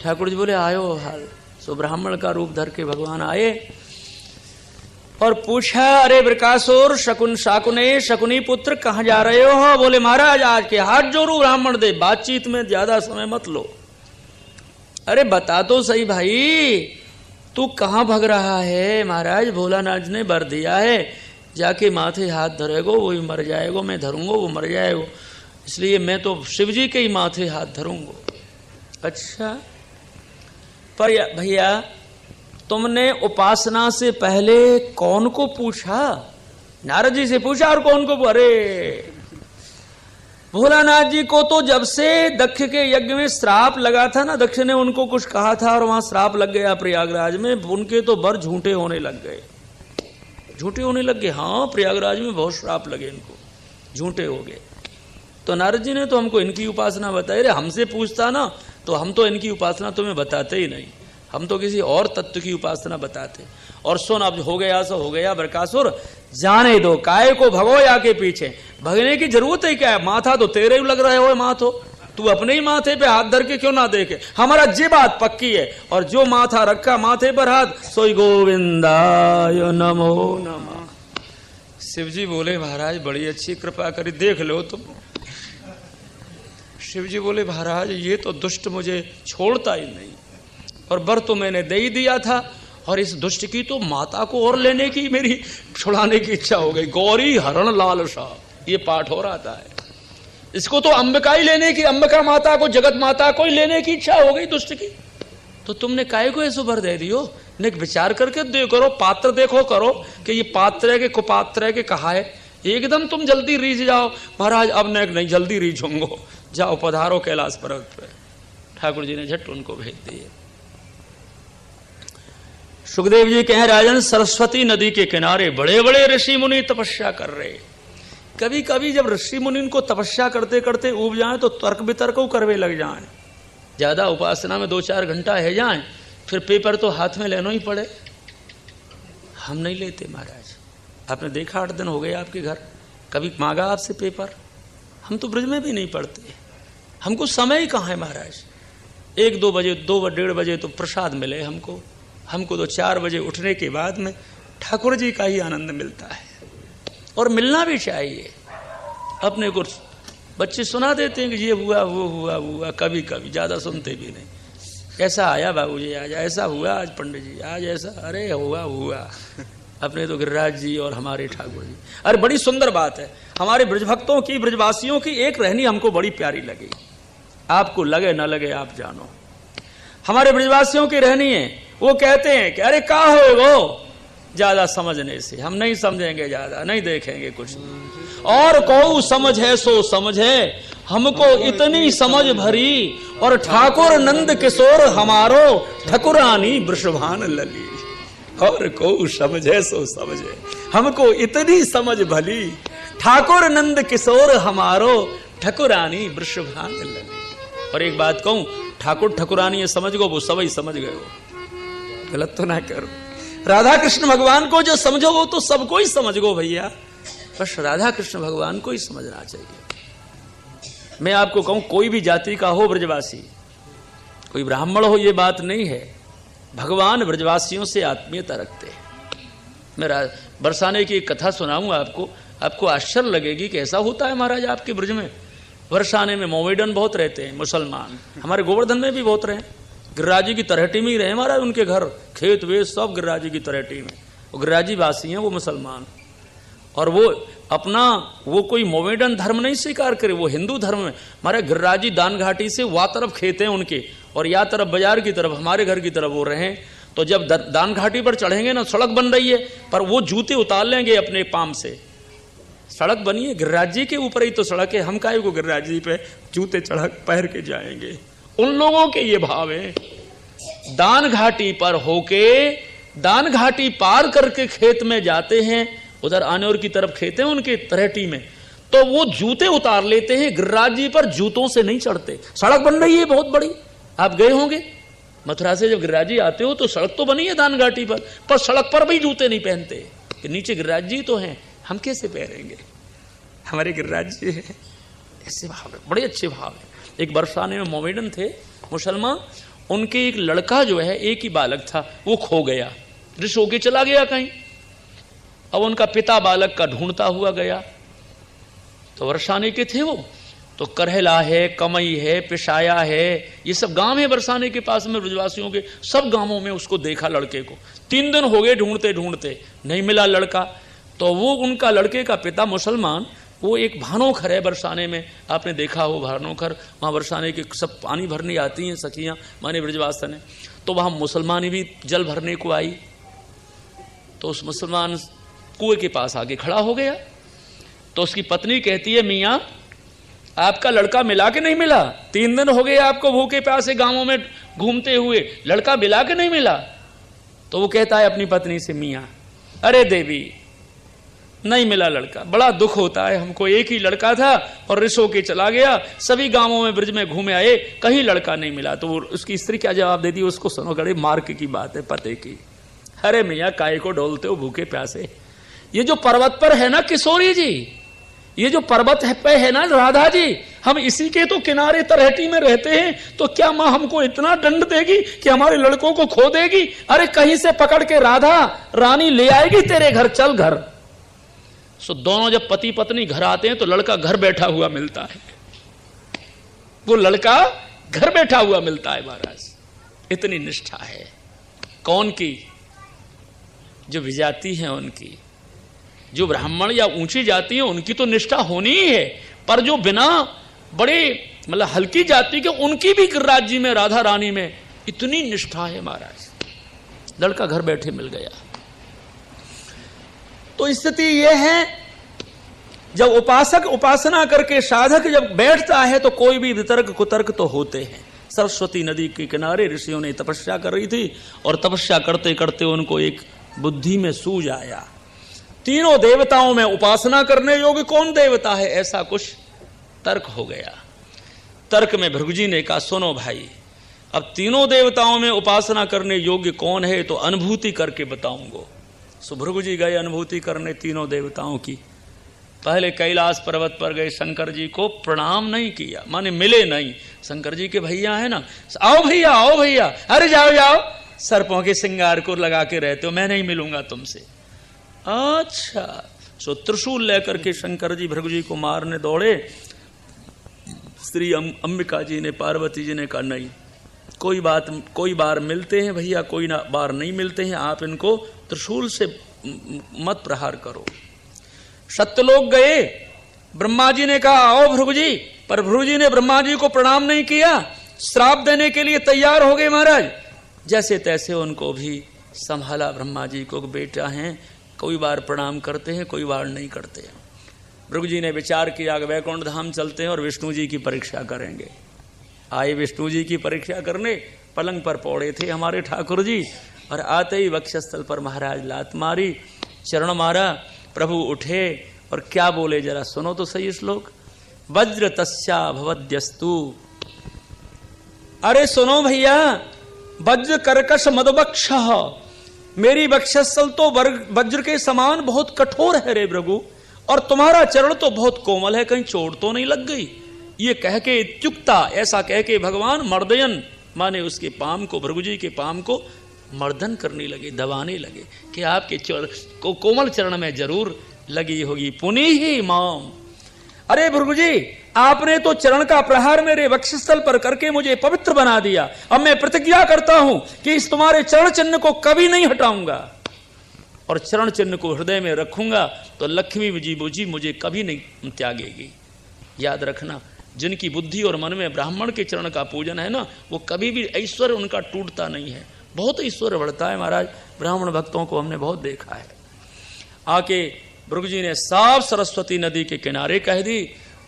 ठाकुर जी बोले आयो हाल। सो ब्राह्मण का रूप धर के भगवान आए और पूछा, अरे बृकासुर शाकुने शकुनी पुत्र कहाँ जा रहे हो? बोले महाराज आज के हाथ जोड़ू ब्राह्मण दे, बातचीत में ज्यादा समय मत लो। अरे बता तो सही भाई, तू कहाँ भग रहा है? महाराज भोलानाथ ने वर दिया है, जाके माथे हाथ धरेगो वो ही मर जाएगो, मैं धरूंगा वो मर जाएगो, इसलिए मैं तो शिव जी के ही माथे हाथ धरूंगा। अच्छा पर भैया तुमने उपासना से पहले कौन को पूछा? नारद जी से पूछा और कौन को? अरे भोलानाथ जी को तो जब से दक्ष के यज्ञ में श्राप लगा था ना, दक्ष ने उनको कुछ कहा था और वहां श्राप लग गया प्रयागराज में, उनके तो वर झूठे होने लग गए, झूठे होने लग गए। हाँ प्रयागराज में बहुत श्राप लगे इनको, झूठे हो गए। तो नारद जी ने तो हमको इनकी उपासना बताई। रे हमसे पूछता ना तो हम तो इनकी उपासना तुम्हें बताते ही नहीं, हम तो किसी और तत्व की उपासना बताते। और सुन अब हो गया सो हो गया बरकासुर, जाने दो, काय को भगो या के पीछे, भगने की जरूरत है क्या? माथा तो तेरे ही लग रहे हो माथो, तू अपने ही माथे पे हाथ धर के क्यों ना देखे? हमारा ये बात पक्की है, और जो माथा रखा माथे पर हाथ सोई गोविंदाय नमो नमः। शिव जी बोले महाराज बड़ी अच्छी कृपा करी, देख लो तुम। शिव जी बोले महाराज ये तो दुष्ट मुझे छोड़ता ही नहीं, और वर तो मैंने दे ही दिया था, और इस दुष्ट की तो माता को और लेने की, मेरी छुड़ाने की इच्छा हो गई। गौरी हरण लालसा ये पाठ हो रहा था, इसको तो अंबिका ही लेने की, अंबिका माता को, जगत माता को ही लेने की इच्छा हो गई दुष्ट की। तो तुमने काहे को ऐसे वर दे दियो? ने विचार करके दे करो, पात्र देखो करो कि ये पात्र है कि कुपात्र है कि कहा है। एकदम तुम जल्दी रीझ जाओ महाराज, अब नहीं जल्दी रीझूंगो, जाओ पधारो कैलाश पर्वत पे। ठाकुर जी ने झट उनको भेज दिए। सुखदेव जी कहें राजन सरस्वती नदी के किनारे बड़े बड़े ऋषि मुनि तपस्या कर रहे। कभी कभी जब ऋषि मुनि इनको तपस्या करते करते उब जाएं तो तर्क वितर्क करवे लग जाएं, ज्यादा उपासना में 2-4 घंटा है जाएं, फिर पेपर तो हाथ में लेना ही पड़े। हम नहीं लेते महाराज, आपने देखा 8 दिन हो गए आपके घर, कभी मांगा आपसे पेपर? हम तो ब्रज में भी नहीं पढ़ते, हमको समय ही कहाँ है महाराज। 1-2 बजे 2-1:30 बजे तो प्रसाद मिले हमको तो 4 बजे उठने के बाद में ठाकुर जी का ही आनंद मिलता है, और मिलना भी चाहिए। अपने को बच्चे सुना देते हैं कि ये हुआ वो हुआ, कभी कभी ज्यादा सुनते भी नहीं। ऐसा आया बाबूजी आज, ऐसा हुआ आज पंडित जी आज, ऐसा अरे हुआ। अपने तो गिरिराज जी और हमारे ठाकुर जी। अरे बड़ी सुंदर बात है, हमारे ब्रजभक्तों की, ब्रजवासियों की एक रहनी हमको बड़ी प्यारी लगी। आपको लगे न लगे आप जानो, हमारे ब्रजवासियों की रहनी है। वो कहते हैं कि अरे का हो वो, ज्यादा समझने से हम नहीं समझेंगे, ज्यादा नहीं देखेंगे कुछ, और को समझ है सो समझ है, हमको इतनी समझ भरी, और ठाकुर नंद किशोर हमारो ठकुरानी वृषभान लली। और को समझे सो समझे, हमको इतनी समझ भली, ठाकुर नंद किशोर हमारो ठकुरानी वृषभान लली। और एक बात कहूं, ठाकुर ठकुरानी ये समझ गो, वो सब ही समझ गए, हो गलत तो ना करो। राधा कृष्ण भगवान को जो समझो वो तो सबको ही समझ गो भैया, बस राधा कृष्ण भगवान को ही समझना चाहिए। मैं आपको कहूं कोई भी जाति का हो ब्रजवासी, कोई ब्राह्मण हो, ये बात नहीं है, भगवान ब्रजवासियों से आत्मीयता रखते हैं। मैं बरसाने की एक कथा सुनाऊंगा आपको आश्चर्य लगेगी कि ऐसा होता है महाराज आपके ब्रज में। बरसाने में मोमेडन बहुत रहते हैं मुसलमान, हमारे गोवर्धन में भी बहुत रहे, गिरिराजी की तरहेटी में ही रहे महाराज, उनके घर खेत वेत सब गिरिराजी की तरहेटी में, वो गिरिराजी वासी हैं वो मुसलमान। और वो कोई मोमेडन धर्म नहीं स्वीकार करे, वो हिंदू धर्म में। हमारे गिरिराजी दान घाटी से वह तरफ खेत हैं उनके, और या तरफ बाजार की तरफ हमारे घर की तरफ वो रहे। तो जब दान घाटी पर चढ़ेंगे ना, सड़क बन रही है, पर वो जूते उतार लेंगे अपने पाम से, सड़क बनी है गिरिराज जी के ऊपर ही तो सड़क है, हम काहे को गिरिराज जी पे जूते चढ़ा पहन के जाएंगे। उन लोगों के ये भाव है, दान घाटी पर होके, दान घाटी पार करके खेत में जाते हैं, उधर आनेर की तरफ खेत है उनके तरहेटी में, तो वो जूते उतार लेते हैं, गिरिराज जी पर जूतों से नहीं चढ़ते। सड़क बन रही है बहुत बड़ी, आप गए होंगे मथुरा से, जब गिरिराज जी आते हो तो सड़क तो बनी है दान घाटी पर सड़क पर भी जूते नहीं पहनते कि नीचे गिरिराज जी तो हैं, हम कैसे पहनेंगे, हमारे गिरिराज जी है। ऐसे भाव है, बड़े अच्छे भाव है। एक बरसाने में मोमेडन थे मुसलमान, उनके एक लड़का जो है, एक ही बालक था, वो खो गया, ऋषि होके चला गया कहीं। अब उनका पिता बालक का ढूंढता हुआ गया, तो वर्षाने के थे वो, तो करहला है, कमई है, पिशाया है, ये सब गांव है वर्षाने के पास में, ब्रजवासियों के सब गांवों में उसको देखा लड़के को। 3 दिन हो गए ढूंढते ढूंढते, नहीं मिला लड़का। तो वो उनका लड़के का पिता मुसलमान, वो एक भानोखर है बरसाने में, आपने देखा हो भानोखर, वहाँ बरसाने के सब पानी भरने आती हैं सखियाँ माने ब्रजवासन है, तो वहाँ मुसलमान भी जल भरने को आई। तो उस मुसलमान कुएं के पास आके खड़ा हो गया, तो उसकी पत्नी कहती है, मियाँ आपका लड़का मिला कि नहीं मिला? 3 दिन हो गए आपको भूखे प्यासे गांवों में घूमते हुए, लड़का मिला कि नहीं मिला? तो वो कहता है अपनी पत्नी से, मियाँ अरे देवी नहीं मिला लड़का, बड़ा दुख होता है हमको, एक ही लड़का था और रिसो के चला गया, सभी गांवों में ब्रज में घूमे आए, कहीं लड़का नहीं मिला। तो उसकी स्त्री क्या जवाब देती है उसको सुनो, बड़े मार्क की बात है पते की। अरे मियाँ काहे को डोलते हो भूखे प्यासे, ये जो पर्वत पर है ना किशोरी जी, ये जो पर्वत पे है ना राधा जी, हम इसी के तो किनारे तलहटी में रहते हैं, तो क्या माँ हमको इतना दंड देगी कि हमारे लड़कों को खो देगी? अरे कहीं से पकड़ के राधा रानी ले आएगी तेरे घर, चल घर। सो दोनों जब पति पत्नी घर आते हैं तो लड़का घर बैठा हुआ मिलता है, वो लड़का घर बैठा हुआ मिलता है महाराज। इतनी निष्ठा है कौन की? जो विजाति है उनकी, जो ब्राह्मण या ऊंची जाति है उनकी तो निष्ठा होनी ही है, पर जो बिना बड़े मतलब हल्की जाति के उनकी भी राज्य में राधा रानी में इतनी निष्ठा है महाराज। लड़का घर बैठे मिल गया। तो स्थिति यह है, जब उपासक उपासना करके साधक जब बैठता है तो कोई भी वितर्क कुतर्क तो होते हैं। सरस्वती नदी के किनारे ऋषियों ने तपस्या कर रही थी और तपस्या करते करते उनको एक बुद्धि में सूझ आया, तीनों देवताओं में उपासना करने योग्य कौन देवता है, ऐसा कुछ तर्क हो गया। तर्क में भृगुजी ने कहा, सुनो भाई, अब तीनों देवताओं में उपासना करने योग्य कौन है तो अनुभूति करके बताऊंगा। सो भृगुजी गए अनुभूति करने तीनों देवताओं की। पहले कैलाश पर्वत पर गए, शंकर जी को प्रणाम नहीं किया, माने मिले नहीं। शंकर जी के भैया है ना, आओ भैया आओ भैया, अरे जाओ जाओ, सर्पों के श्रृंगार को लगा के रहते हो, मैं नहीं मिलूंगा तुमसे। अच्छा, सो त्रिशूल लेकर के शंकर जी भृगु को मारने दौड़े। श्री अंबिका जी ने, पार्वती जी ने कहा नहीं, कोई बार मिलते हैं भैया, कोई ना बार नहीं मिलते हैं, आप इनको त्रिशूल से मत प्रहार करो। सत्यलोक गए, ब्रह्मा जी ने कहा आओ भृगु जी, पर भृगु जी ने ब्रह्मा जी को प्रणाम नहीं किया, श्राप देने के लिए तैयार हो गए महाराज। जैसे तैसे उनको भी संभाला, ब्रह्मा जी को बेटा हैं, कोई बार प्रणाम करते हैं कोई बार नहीं करते हैं। भृगु जी ने विचार किया कि वैकुंठ धाम चलते हैं और विष्णु जी की परीक्षा करेंगे। आए विष्णु जी की परीक्षा करने, पलंग पर पौड़े थे हमारे ठाकुर जी, और आते ही वक्षस्थल पर महाराज लात मारी, चरण मारा, प्रभु उठे और क्या बोले जरा सुनो तो सही श्लोक। वज्र तस्या भवद्यस्तु, अरे सुनो भैया, वज्र कर्कश मदवक्ष, मेरी वक्षस्थल तो वज्र के समान बहुत कठोर है रे भृगु, और तुम्हारा चरण तो बहुत कोमल है, कहीं चोट तो नहीं लग गई। ये कह के इत्युक्ता, ऐसा कह के भगवान मर्दयन माने उसके पाम को, भृगु जी के पाम को मर्दन करने लगे, दबाने लगे कि आपके कोमल चरण में जरूर लगी होगी। पुनि ही माम, अरे भृगु जी आपने तो चरण का प्रहार मेरे वक्षस्थल पर करके मुझे पवित्र बना दिया। अब मैं प्रतिज्ञा करता हूं कि इस तुम्हारे चरण चिन्ह को कभी नहीं हटाऊंगा और चरण चिन्ह को हृदय में रखूंगा, तो लक्ष्मी जी मुझे कभी नहीं त्यागेगी। याद रखना, जिनकी बुद्धि और मन में ब्राह्मण के चरण का पूजन है ना, वो कभी भी ऐश्वर्य उनका टूटता नहीं है, बहुत ऐश्वर्य बढ़ता है महाराज। ब्राह्मण भक्तों को हमने बहुत देखा है। आके भृगु जी ने साफ सरस्वती नदी के किनारे कह दी।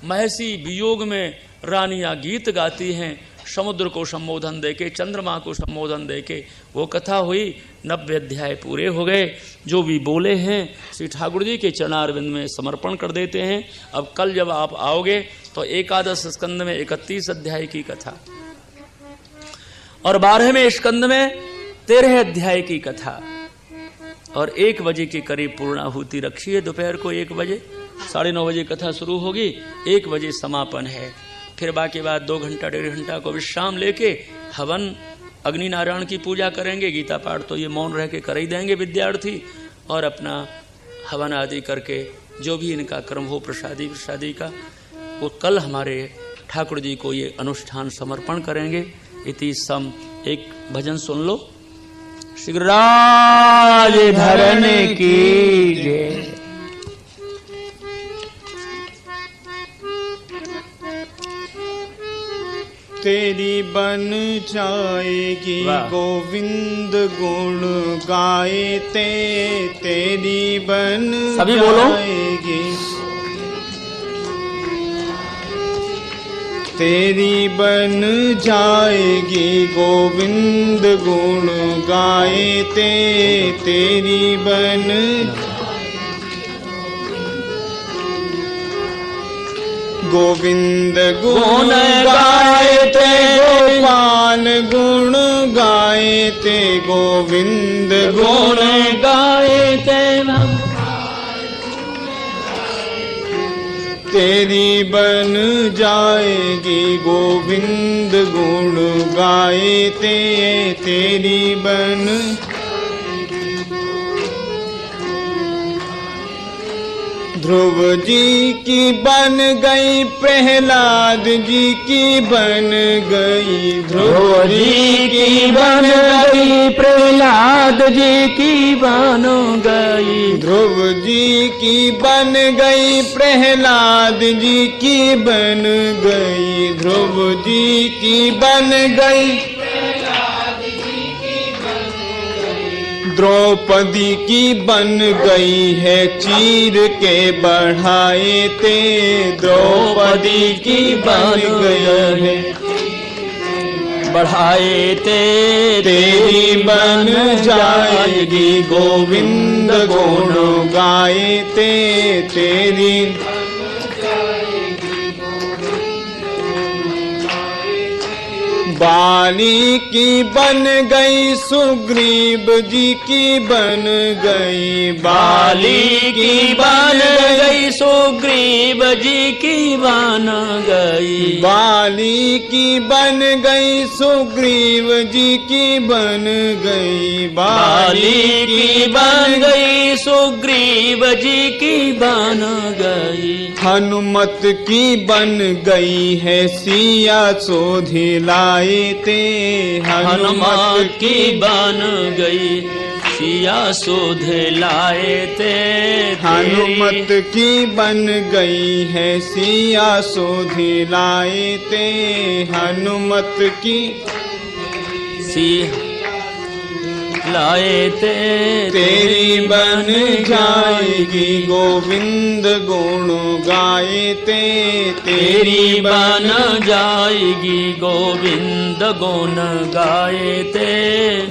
महर्षि वियोग में रानियां गीत गाती हैं, समुद्र को संबोधन देके, चंद्रमा को संबोधन देके वो कथा हुई। 90 अध्याय पूरे हो गए। जो भी बोले हैं श्री ठाकुर जी के चरणारविंद में समर्पण कर देते हैं। अब कल जब आप आओगे तो एकादश स्कंद में 31 अध्याय की कथा और 12वें स्कंद में 13 अध्याय की कथा, और 1 बजे के करीब पूर्णाहुति रखी है। दोपहर को 1 बजे, 9:30 बजे कथा शुरू होगी, 1 बजे समापन है। फिर बाकी बात 2 घंटा 1.5 घंटा को विश्राम लेके हवन अग्नि नारायण की पूजा करेंगे, गीता पाठ तो ये मौन रह के कर ही देंगे विद्यार्थी, और अपना हवन आदि करके जो भी इनका कर्म हो प्रसादी का, वो कल हमारे ठाकुर जी को ये अनुष्ठान समर्पण करेंगे। इति सम एक भजन सुन लो। श्रीराज धरन की जय। तेरी बन जाएगी गोविंद गुण गाएते, तेरी बन सभी बोलो। जाएगी, तेरी बन जाएगी गोविंद गुण गाएते, तेरी बन गोविंद गुण गाएते, गोपाल गुण गाएते, गोविंद गुण गाएते, तेरी बन जाएगी गोविंद गुण गाएते, तेरी बन ध्रुव जी की बन गई, प्रहलाद जी की बन गई, ध्रुव जी की बन गई, प्रहलाद जी की बन गई, ध्रुव जी की बन गई, प्रहलाद जी की बन गई, ध्रुव जी की बन गई, द्रौपदी की बन गई है, चीर के बढ़ाए ते, द्रौपदी की बन गई है, बढ़ाए ते, तेरी बन जाएगी गोविंद गुण गाएते, तेरी बाली की बन गई, सुग्रीव जी की बन गई, बाली की बन गई, सुग्रीव जी की बन गई, बाली की बन गई, सुग्रीव जी की बन गई, बाली की बन गई, सुग्रीव जी की बन गई, हनुमत की बन गई है, सिया सोधिलाए ते, हनुमत की बन गई, सिया सोध लाए ते, हनुमत की बन गई है, सिया सोधिलाए ते, हनुमत की सिया लाए ते, तेरी बन जाएगी गोविंद गुण गाएते, तेरी बन जाएगी गोविंद गुण गाएते,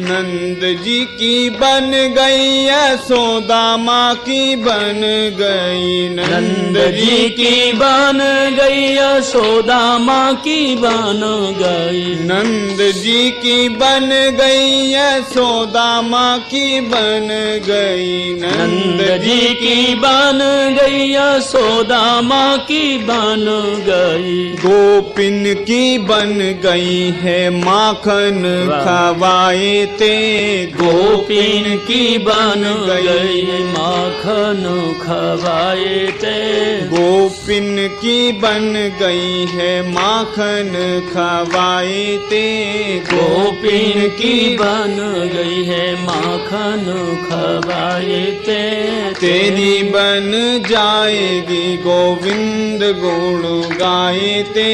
नंद जी की बन गई, यशोदा माँ की बन गई, नंद जी की बन गई, यशोदा माँ की बन गई, नंद जी की बन गई, यशोदा माँ की बन गई, नंद जी की बन गई, यशोदा माँ की बन गई, गोपिन की बन गई है, माखन खवाए ते, गोपिन की बन गई, माखन खवाए ते, गोपिन की बन गई है, माखन खवाए ते, गोपिन की बन गई है, माखन खवाए ते, तेरी बन जाएगी गोविंद गुण गाएते,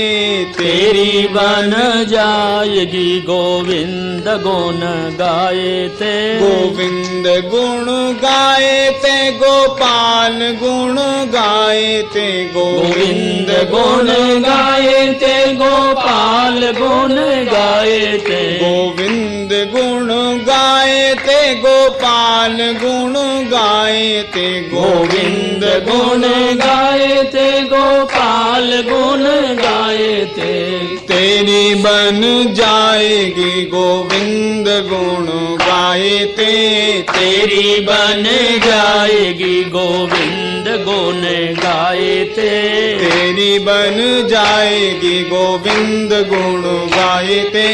तेरी बन जाएगी गोविंद गुण गाएते, गोविंद गुण गाएते, गोपाल गुण गाएते, गोविंद गुण गाएते, गोपाल गुण गाएते, गोविंद गुण गाएते, गोपाल गुण गाएते, गोविंद गुण गाएते, गोपाल गुण गाएते, तेरी बन जाएगी गोविंद गुण गाएते, तेरी बन जाएगी गोविंद गुण गाएते, तेरी बन जाएगी गोविंद गुण गायते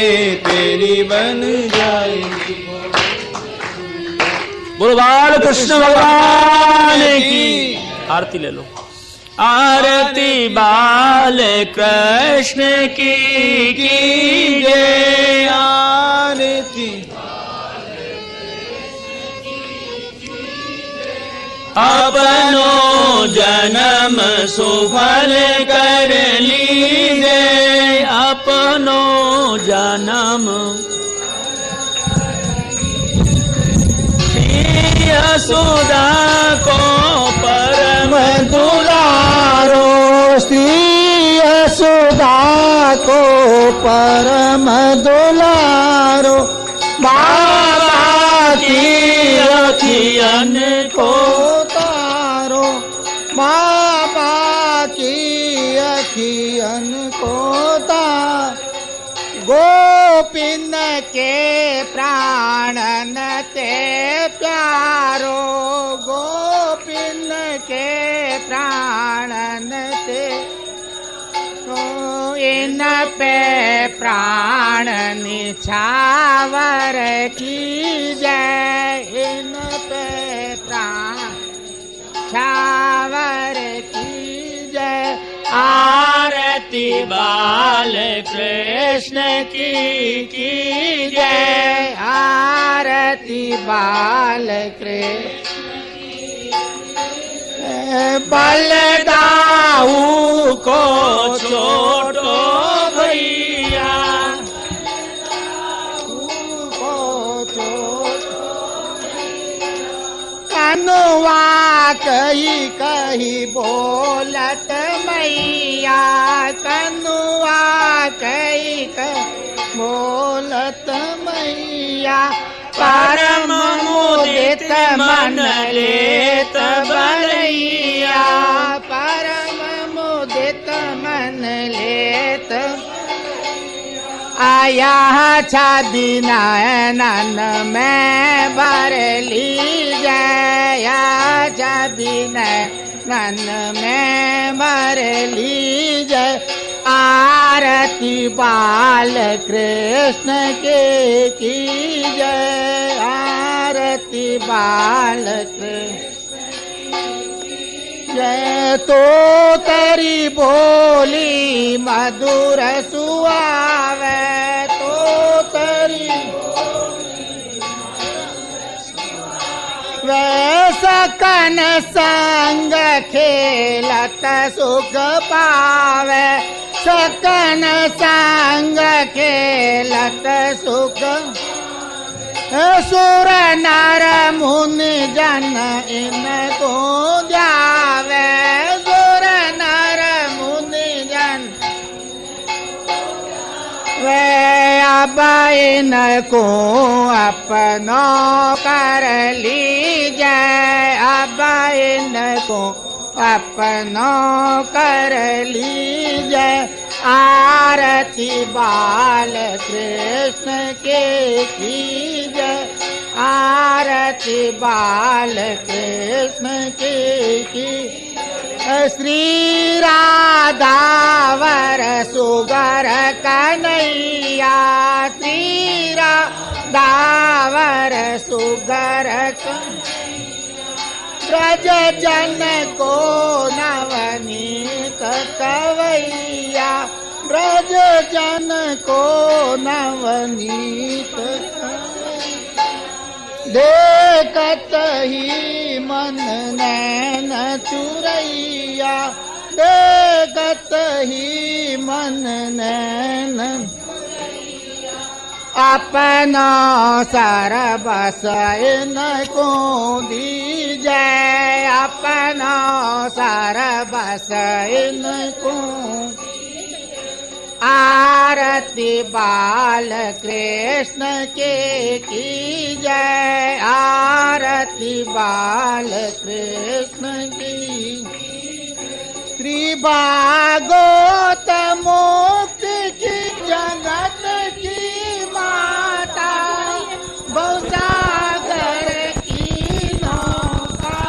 तेरी बन जाएगी। बोलो बाल कृष्ण भगवान की। आरती ले लो। आरती बाल कृष्ण की कीजिए, आरती अपनो जन्म सुफल कर लीजिए, अपनो जन्म यशोदा को परम दुलारो श्री यशोदा को परम दुलारो, बाबा की अखियन को तारो, बाबा की अखियन को तारो, गोपिन के प्राणन ते प्यारो, गोपिन के प्राणन ते, तो इन पे प्राण निछावर की जय, इन पे प्राण छावर की जय। आरती बाल कृष्ण की जय, आरती बाल कृष्ण बलदाऊ को छोटो भैया, को छोटो कनुआ कही कही बोलत मैया, कनुआ कही कही बोलत मैया, परम मुदित मन लेत बलैया, परम मुदित मन लेत आया छादी नयनन में भर लीजिए, छादी नयनन में भर लीजिए। आरती बाल कृष्ण के कीजिए, आरती बाल कृष्ण जय। तो तेरी बोली मधुर सुआवे, तो तेरी वे सकन संग खेलत सुख पावे, सकन संग खेलत सुख, सुर नर मुनि जन इनको ध्यावे, सुर नर मुनि जन वे अब इनको अपनो कर लीजिए, अब इनको अपनो कर लीजिए। आरती बाल कृष्ण के कीजिए, आरती बाल कृष्ण की। श्री राधावर सुगर कन्हैया, श्री राधावर सुगर ब्रज जन को नवनीत कवैया, ब्रज जन को नवनीत देखत ही मन नैन चुरैया, देखत ही मन नैन अपना सरबस इनको दीजिए, अपना सरबस इनको। आरती बाल कृष्ण के कीजिए, आरती बाल कृष्ण की। श्री भागवत मुक्त की जगत की माता, बहुसागर की नौका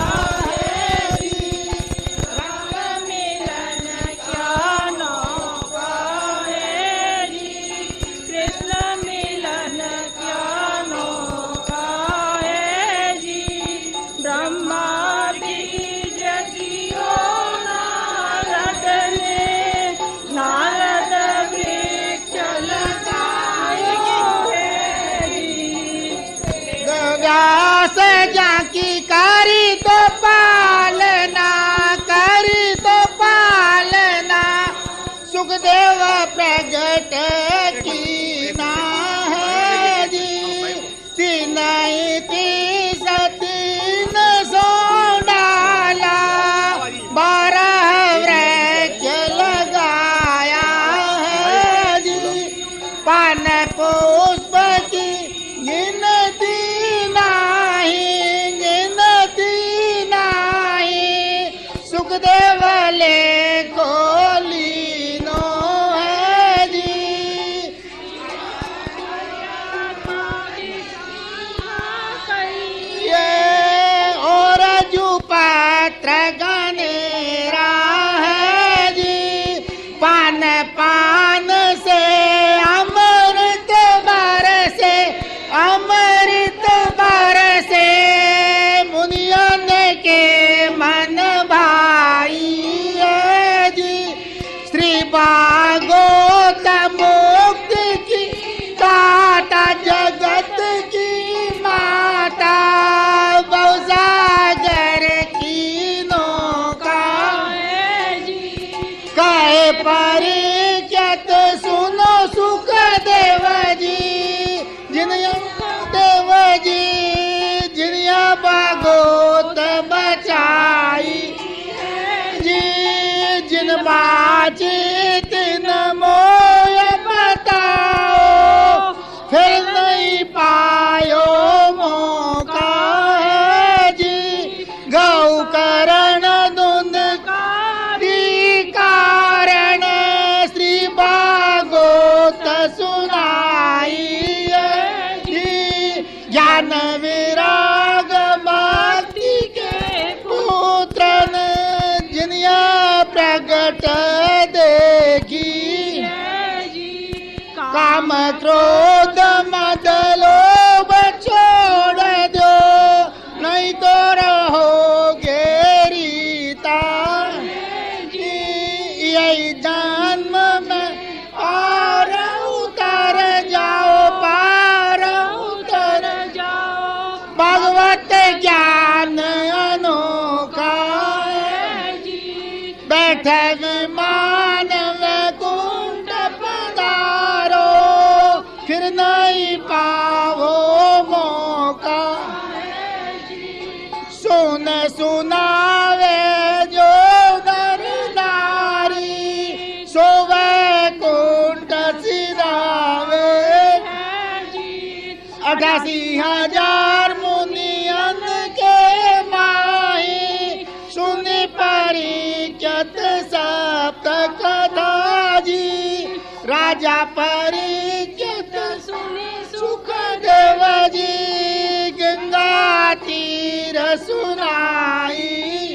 है, राम मिलन क्या दास जाकी करी तो पालना, करी तो पालना, सुखदेव प्रगट की ना है जी। तीन तीस तीन सो डाला, 12 वृक्ष लगाया है जी। पान पुष्प की गिनती नाही, गिनती नाही, सुखदेव ले को लीनो है जी। ये और जू पात्र गनेरा है जी। पान पान से अमृत बरसे, अमृत बरसे, मुनियन के मन भाई है जी। श्री भागवत मुक्ति की दाता, जगत की माता, बहुसागर की नौका है जी। कहे परिचत सुनो सुखदेव जी, जिनिया देव जी, जिनिया भागवत बचाई जी। जिन बाची तिन मोय बताओ, फिर नहीं पायो मौका है जी। गौ करण धुंध कारी कारण, श्री भागवत सुनाई है जी। ज्ञान विराग भक्ति के पुत्रन, जिनिया प्रगट देखी काम क्रोध मद लोभ छोड़ दो, नहीं तो रहोगे रीता। यही जन्म में पार उतर जाओ, पार उतर जाओ, भगवत ज्ञान अनोखा है जी। बैठे विमान में कुंड पधारो, फिर नहीं पाओ मौका। सुन सुनावे जो नर नारी, सोवे कुंड सिरावे 88,000 मुनियन के माही, सुनि परिचत सप्त कथा जी। राजा परिचत सुनि सुखदेव जी, गंगा तीर सुनाई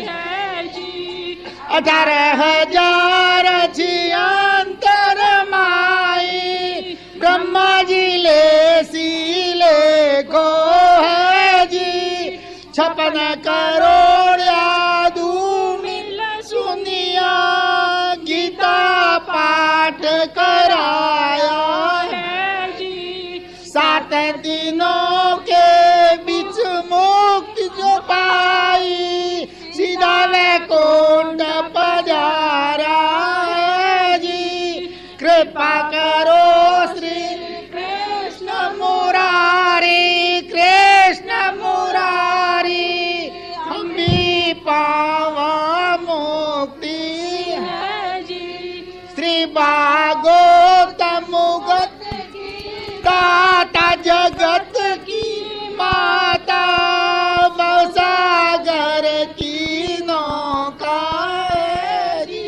है जी। 18,000 छियंतर माई, ब्रह्मा जी ले सीले को है जी। 56 करोड़ यादू मिल सुनिया, गीता पाठ कराया है जी। 7 दिनों के बीच मुक्ति जो पाई, सीधा वैकुंठ पधारा है जी। कृपा करो श्री कृष्ण मुरारी, कृष्ण मुरारी, हम भी पावा मुक्ति है जी। श्री भागवत मुगत दाता, जगत की माता, बहुसागर की नौका है जी।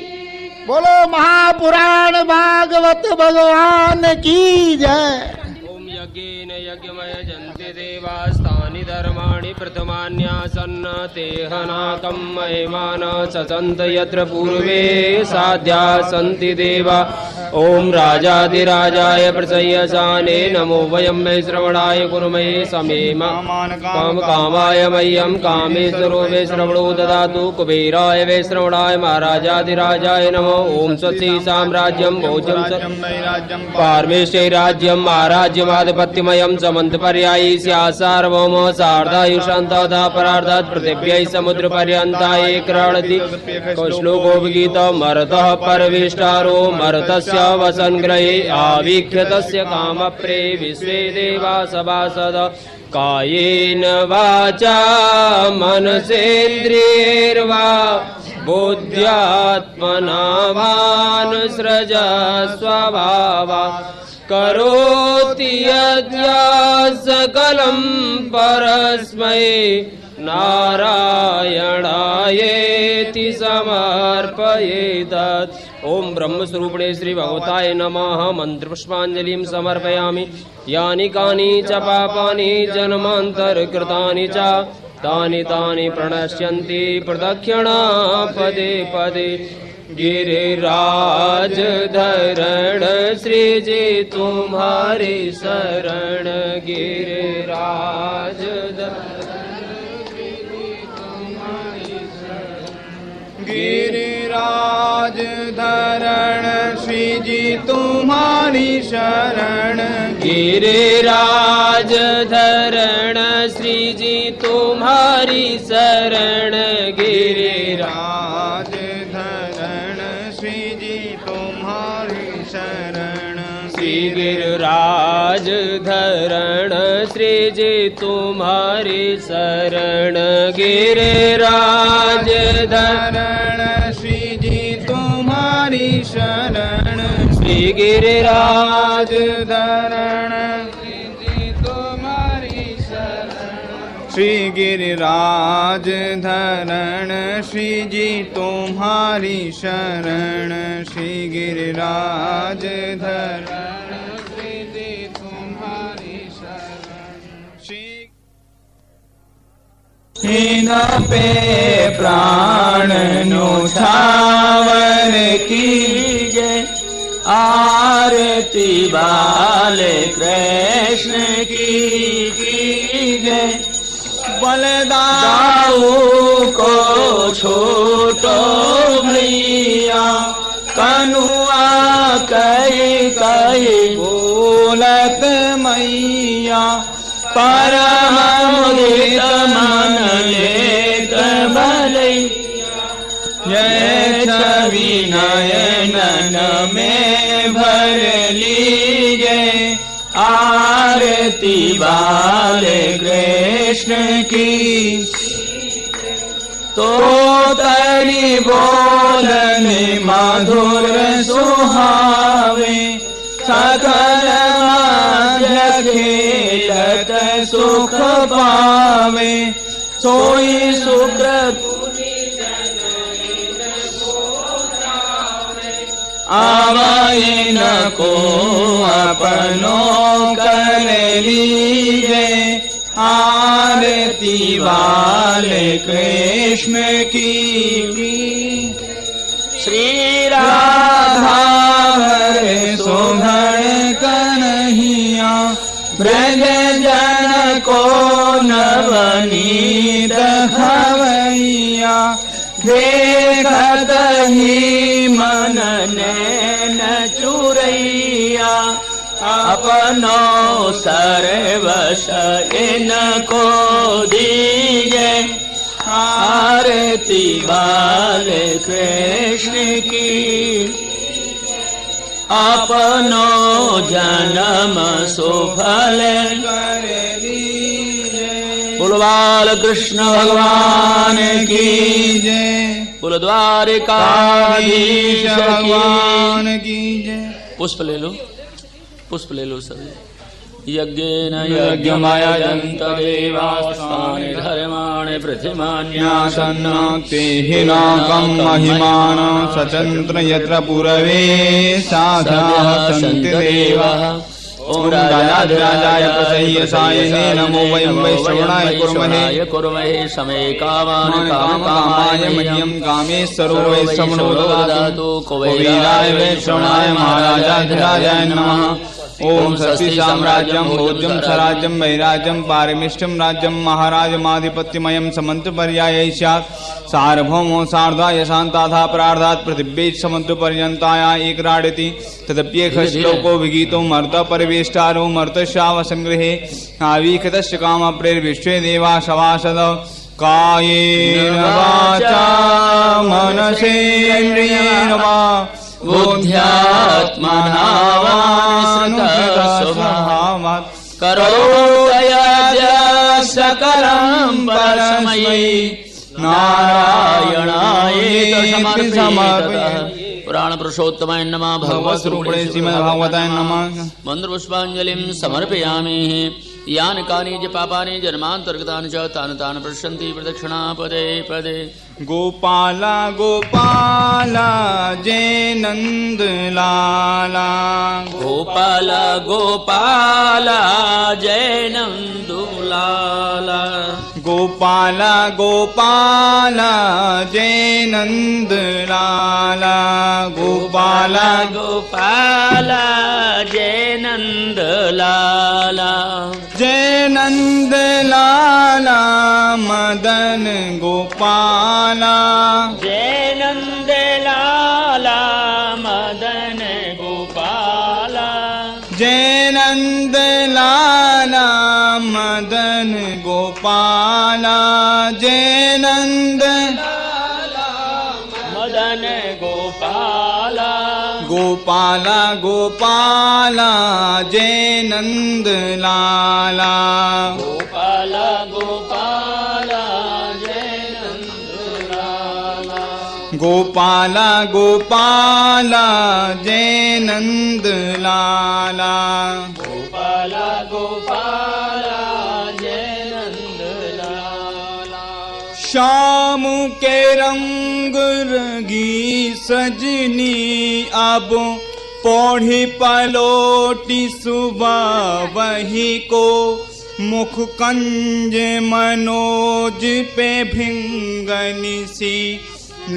बोलो महापुराण भागवत भगवान की जय। ओम यज्ञेन यज्ञमय जन्ते देवास्तानि धर्माणि प्रथमान्यासन्न तेहनाकं महिमान ससन्त यत्र पूर्वे साध्या सन्ति देवा। ओम राजाधिराजाय प्रसय्यसाने नमो वयं मे श्रवणाय कुर्मे समेम काम कामाय मह्यं कामेश्वरो वे श्रवणो ददातु कुबेराय वे श्रवणाय महाराजाधिराजाय नमो ओम स्वस्ति साम्राज्यं भोजं पार्मेष्टै राज्यं महाराज्यमाधिपत्यमयं समन्तपर्यायी स्यात् सार्वभौम सार्धायुषान्तादा परार्धात् पृथिव्यै समुद्रपर्यन्ताय क्रीडति श्लोको गीतं मरुतः परविष्टारो मरुतस्य वसन्ग्रहे आवीक्ष्य तस्य कामप्रे विश्वे देवा सभासद कायेन वाचा मनसेन्द्रियैर्वा बुद्ध्यात्मना भानुसृज स्वभावा करोति यद्यत् सकलं परस्मै नारायणायेति समर्पयेत्। ओम ब्रह्मस्वरूपिणे श्री भगवताय नमः। मंत्रपुष्पाञ्जलिं समर्पयामि। यानि कानि च पापानि जन्मान्तरकृतानि च तानि तानि प्रणश्यन्ति प्रदक्षिणा पदे पदे। गिरिराज धरण श्री जी तुम्हारी शरण गिरिराज गिरिराज धरण श्री जी तुम्हारी शरण गिरिराज धरण श्री जी तुम्हारी शरण गिरिराज धरण श्री जी तुम्हारी शरण श्री गिरिराज धरण श्री जी तुम्हारी शरण गिरिराज धरण श्री जी तुम्हारी शरण श्री गिरिराज धरण श्री जी तुम्हारी शरण श्री गिरिराज धरण श्री जी तुम्हारी शरण श्री गिरिराज धरण श्री जी तुम्हारी शरण श्री हीन पे प्राण न्योछावर कीजे आरती बाले कृष्ण की कीजे बलदाऊ को छोटो भैया कनुआ कही कही बोलत मैया परमृत मन लेत भले जय छवि नयन में भर लीजे आरती बाले कृष्ण की तो तरी बोलने मधुर सुहावे सकल खेलत सुख पावे सोई सुकृत आवाए न को अपनो कर लीजे आरती वाले कृष्ण की श्री राधा हरे सोहर कन्हैया ब्रज जन को नवनीत खवैया देखत ही मन नैन चुरैया अपनो सर्वस इनको दीजे आरती बाले कृष्ण की अपनो जन्म सुफल कर लीजे बोलो बाल कृष्ण भगवान की जय बोलो द्वारिकाधीश भगवान की जय। पुष्प ले लो सभी। यज्ञेन यज्ञमयजन्त देवास्तानि धर्माणि पृथिमान्यासन्नाक्ते हिनाकं महिमानं सचन्द्र यत्र पूरवे साधाः सन्ति देवाः ओम राजाधिराजाय प्रसह्यसायिने नमो वयं वै श्रवणाय कुर्महे समे कामान् कामाय मह्यं कामेश्वरो वै श्रवणो ददातु कुबेराय वै श्रवणाय महाराजाधिराजाय नमः। ओम स्वस्ति साम्राज्यं भोज्यं स्वराज्यं वैराज्यं पारमिष्टं राज्यं महाराजमाधिपत्यमयं समन्तपर्यायै स्यात् सार्वभौमो सार्धाय शान्ताथा प्रार्धात् पृथिव्यै समन्तपर्यन्ताया एकराडिति तदप्येष श्लोको विगीतो मर्तः परिवेष्टारो मर्तशावसंगृहे आवीक्षितस्य कामप्रेर्विश्वे देवा सभासद कायेन वाचा मनसेन्द्रियेण वा बुद्ध्यात्मना वा स्वभावात् करोत्याद्य सकलं परस्मै नारायणायेति समर्पयामि। पुराण पुरुषोत्तमाय नमः। भगवत् रूपणे श्रीमद्भागवताय नमः। मन्त्रपुष्पाञ्जलिं समर्पयामि। यानि कानि च पापानि जन्मान्तर्गतानि च तानि पश्यन्ति प्रदक्षिणापदे पदे। गोपाला गोपाला जय नंद लाला गोपाला गोपाला जय नंदुलाला गोपाला गोपाला जय नंद लाला गोपाला गोपाला जय नंदलाला जय नंद लाला मदन गोपाला जय नंदलाला मदन गोपाला जय नंद लाला मदन गोपाला जय नंद मदन गोपाला गोपाला गोपाला जय नंद लाला गोपाला गोपाला जय नंदलाला गोपाला गोपाला जय नंद लाला गोपाला गोपाला जय नंदलाला शाम के रंग रंगी सजनी अब पौड़ी पलोटी सुबह वही को मुख कंज मनोज पे भिंगनी सी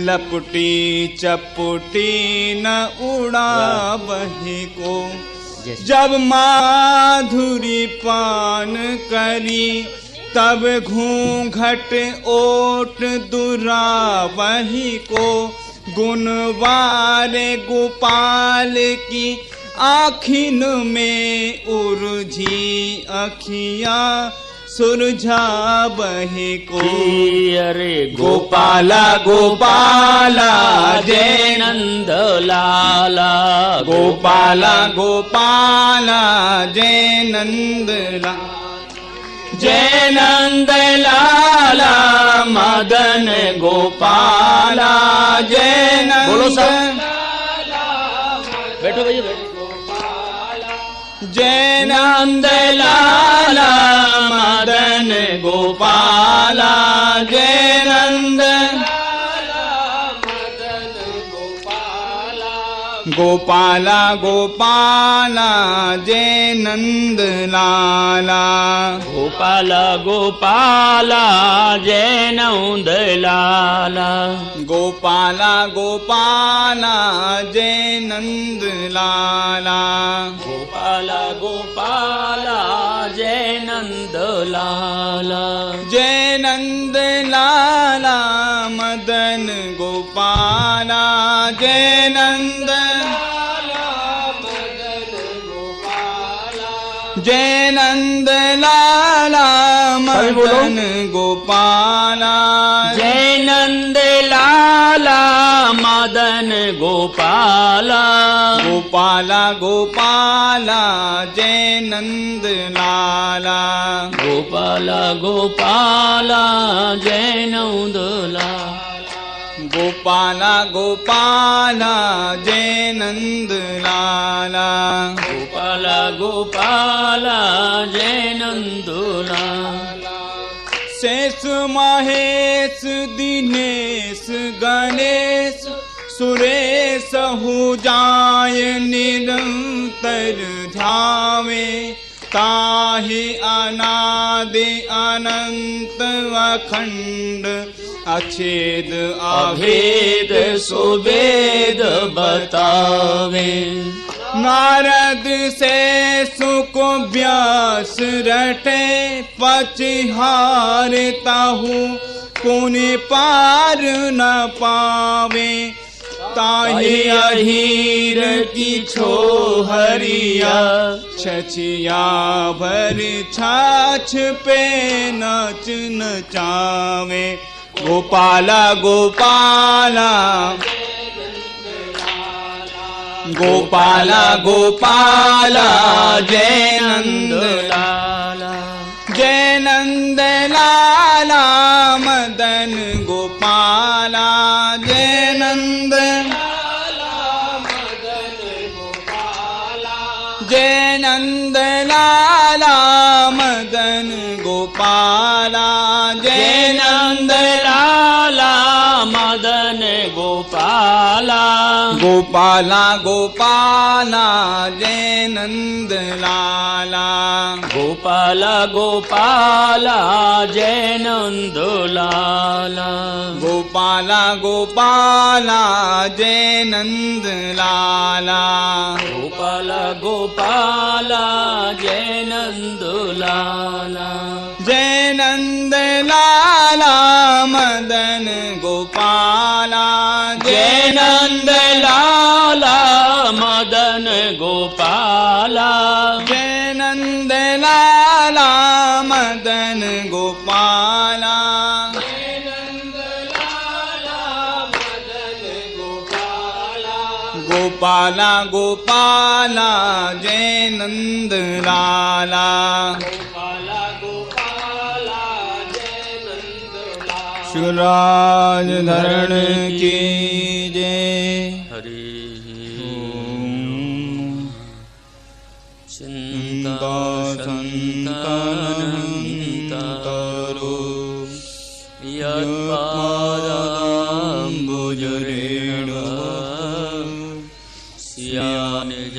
लपटी चपटी न उड़ा वही को जब माधुरी पान करी तब घूंघट ओट दुरा वही को गुणवारे गोपाल की आखिन में उर्झी अखियां सुरझा बहे को अरे गोपाला गोपाला जय नंदलाला गोपाला गोपाला जय नंदला जय नंदलाला मदन गोपाला जय बोलो नंद सब बैठो भैया बैठो जय नंदलाला मदन गोपाला जय नंद गोपाला गोपाला जय नंद लाला गोपाला गोपाला जय नंदलाला गोपाला गोपाला जय नंद लाला गोपाला गोपाला जय नंदलाला जय नंद लाला मदन गोपाला जय नंद जय नंद लाला मदन गोपाला जय नंदलाला मदन गोपाला गोपाला गोपाला जय नंद लाला गोपाला गोपाला जय नंदलाला गोपाला गोपाला जय नंद लाला गोपाला गोपाला जय नंदलाला शेष महेश दिनेश गणेश सुरेश हो जाय निरंतर ध्यावे ताहि अनादि अनंत अखंड अछेद अभेद सुवेद बतावे। नारद से सुख व्यास रटे पचिहार ताहु पुनि पार न पावे। ताहि अहीर की छोहरिया छछिया भर छाछ पे नाच नचावे। गोपाला गोपाला गोपाला गोपाला जय नंद लाला जय नंद लाला मदन गोपाला जय नंद जय नंद लाला मदन गोपाला जय नंद लाला मदन गोपाला गोपाला गोपाला जय नंद लाला गोपाला गोपाला जय नंद लाला गोपाला गोपाला जय नंद लाला गोपाला गोपाला जय नंद लाला जय नंद लाला मदन गोपाला जय नंद लाला मदन गोपाला जय नंद लाला मदन गोपाला गोपाला गोपाला जय नंद लाला शिवराज धरण की जय। हरि चिंता संतानंतरो यत्पादाम्बुजरेणु स्यानिजाचार्यान्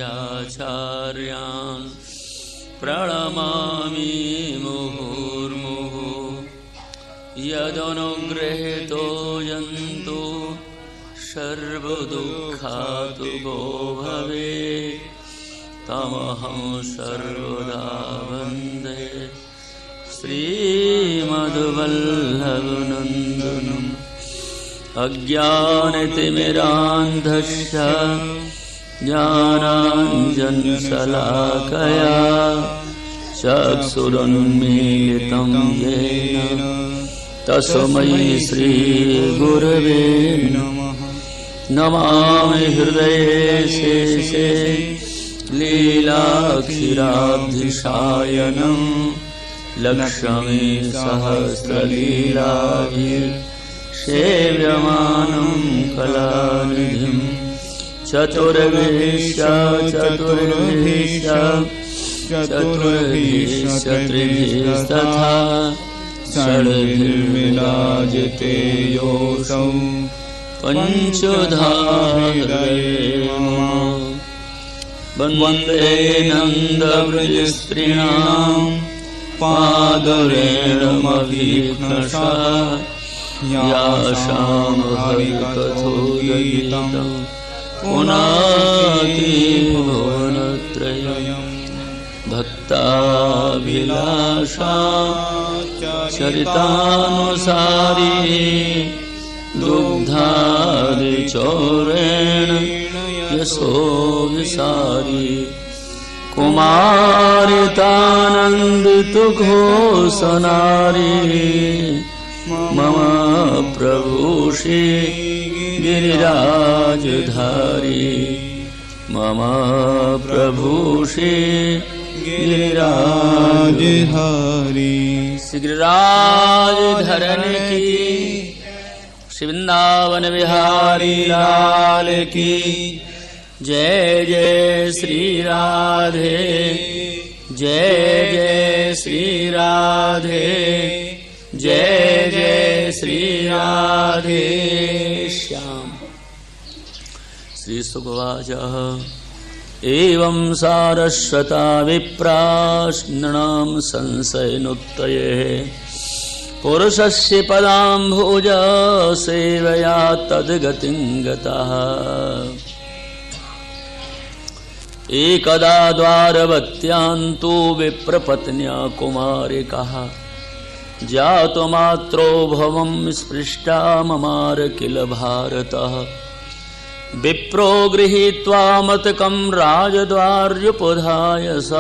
प्रणमामि मुहुर्मुहुः। यदनुगृहीतो यन्तु सर्वदुःखातु भो भवेत् तमहं सर्वदा वन्दे श्रीमद्वल्लभनन्दनम्। अज्ञानतिमिरान्धस्य ज्ञानाञ्जनशलाकया चक्षुरुन्मीलितं येन तस्मै श्रीगुरवे नमः। नमामि हृदये शेषे लीलाक्षीराब्धिसायनं लक्ष्मी सहस्रलीलाभिः सेव्यमानं कलानिधिं। चतुर्भिश्च त्रिभिस्तथा षड्भिर्विराजते योऽसौ पञ्चधा वन्दे नन्दव्रजस्त्रीणां पादरेणुमभीक्ष्णसा यासां हरिकथोदयितं पुनाति भुवनत्रयम्। भक्ताभिलाषा चरितानुसारी दुग्धादिचौरेण यशो विसारी। कुमारितानन्दितु घोषनारी मम प्रभुषे गिरिराजधारी। मम प्रभुषे गिरिराजधारी। श्री गिरिराज धरण की, श्री वृंदावन बिहारी लाल की जय। जय श्री राधे जय जय श्री राधे जय जय श्री राधे श्याम। श्री सुखवाच एवं सारस्वता विप्राश्नणां संशयनुत्तये पुरुषस्य पदाम्भोज सेवया तद्गतिं गतः। एकदा द्वारवत्यां तु विप्रपत्न्या कुमारिकः जातुमात्रो भवं स्पृष्टा ममार किल भारतः। विप्रो गृहीत्वा मतकं राजद्वार्युपधाय स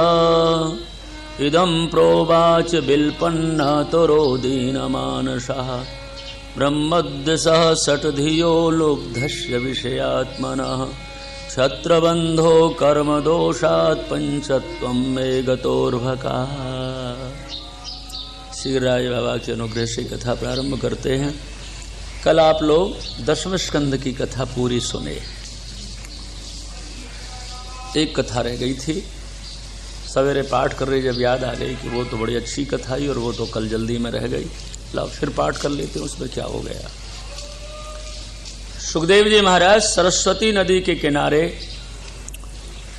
इदं प्रोवाच बिल्पन्नातुरो दीनमानसः। ब्रह्मद्यसः षट्धियो लुब्धस्य विषयात्मनः क्षत्रबन्धो कर्मदोषात् पंचत्वं मे गतोर्भकः। श्री राज बाबा के अनुग्रह से कथा प्रारंभ करते हैं। कल आप लोग 10वें स्कंद की कथा पूरी सुने। एक कथा रह गई थी, सवेरे पाठ कर रहे जब याद आ गई कि वो तो बड़ी अच्छी कथा ही और वो तो कल जल्दी में रह गई, लो फिर पाठ कर लेते हैं, उसमें क्या हो गया। सुखदेव जी महाराज सरस्वती नदी के किनारे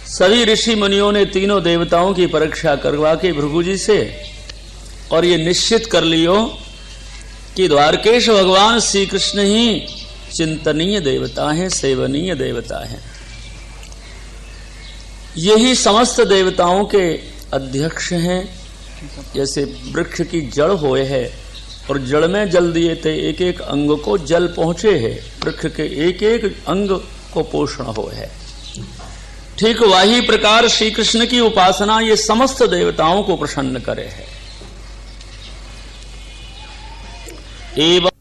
सभी ऋषि मुनियों ने तीनों देवताओं की परीक्षा करवा के भृगु जी से और ये निश्चित कर लियो कि द्वारकेश भगवान श्री कृष्ण ही चिंतनीय देवता हैं, सेवनीय देवता हैं। यही समस्त देवताओं के अध्यक्ष हैं। जैसे वृक्ष की जड़ होए है और जड़ में जल दिए थे, एक एक अंग को जल पहुंचे है, वृक्ष के एक एक अंग को पोषण हो है। ठीक वही प्रकार श्री कृष्ण की उपासना ये समस्त देवताओं को प्रसन्न करे है। एवं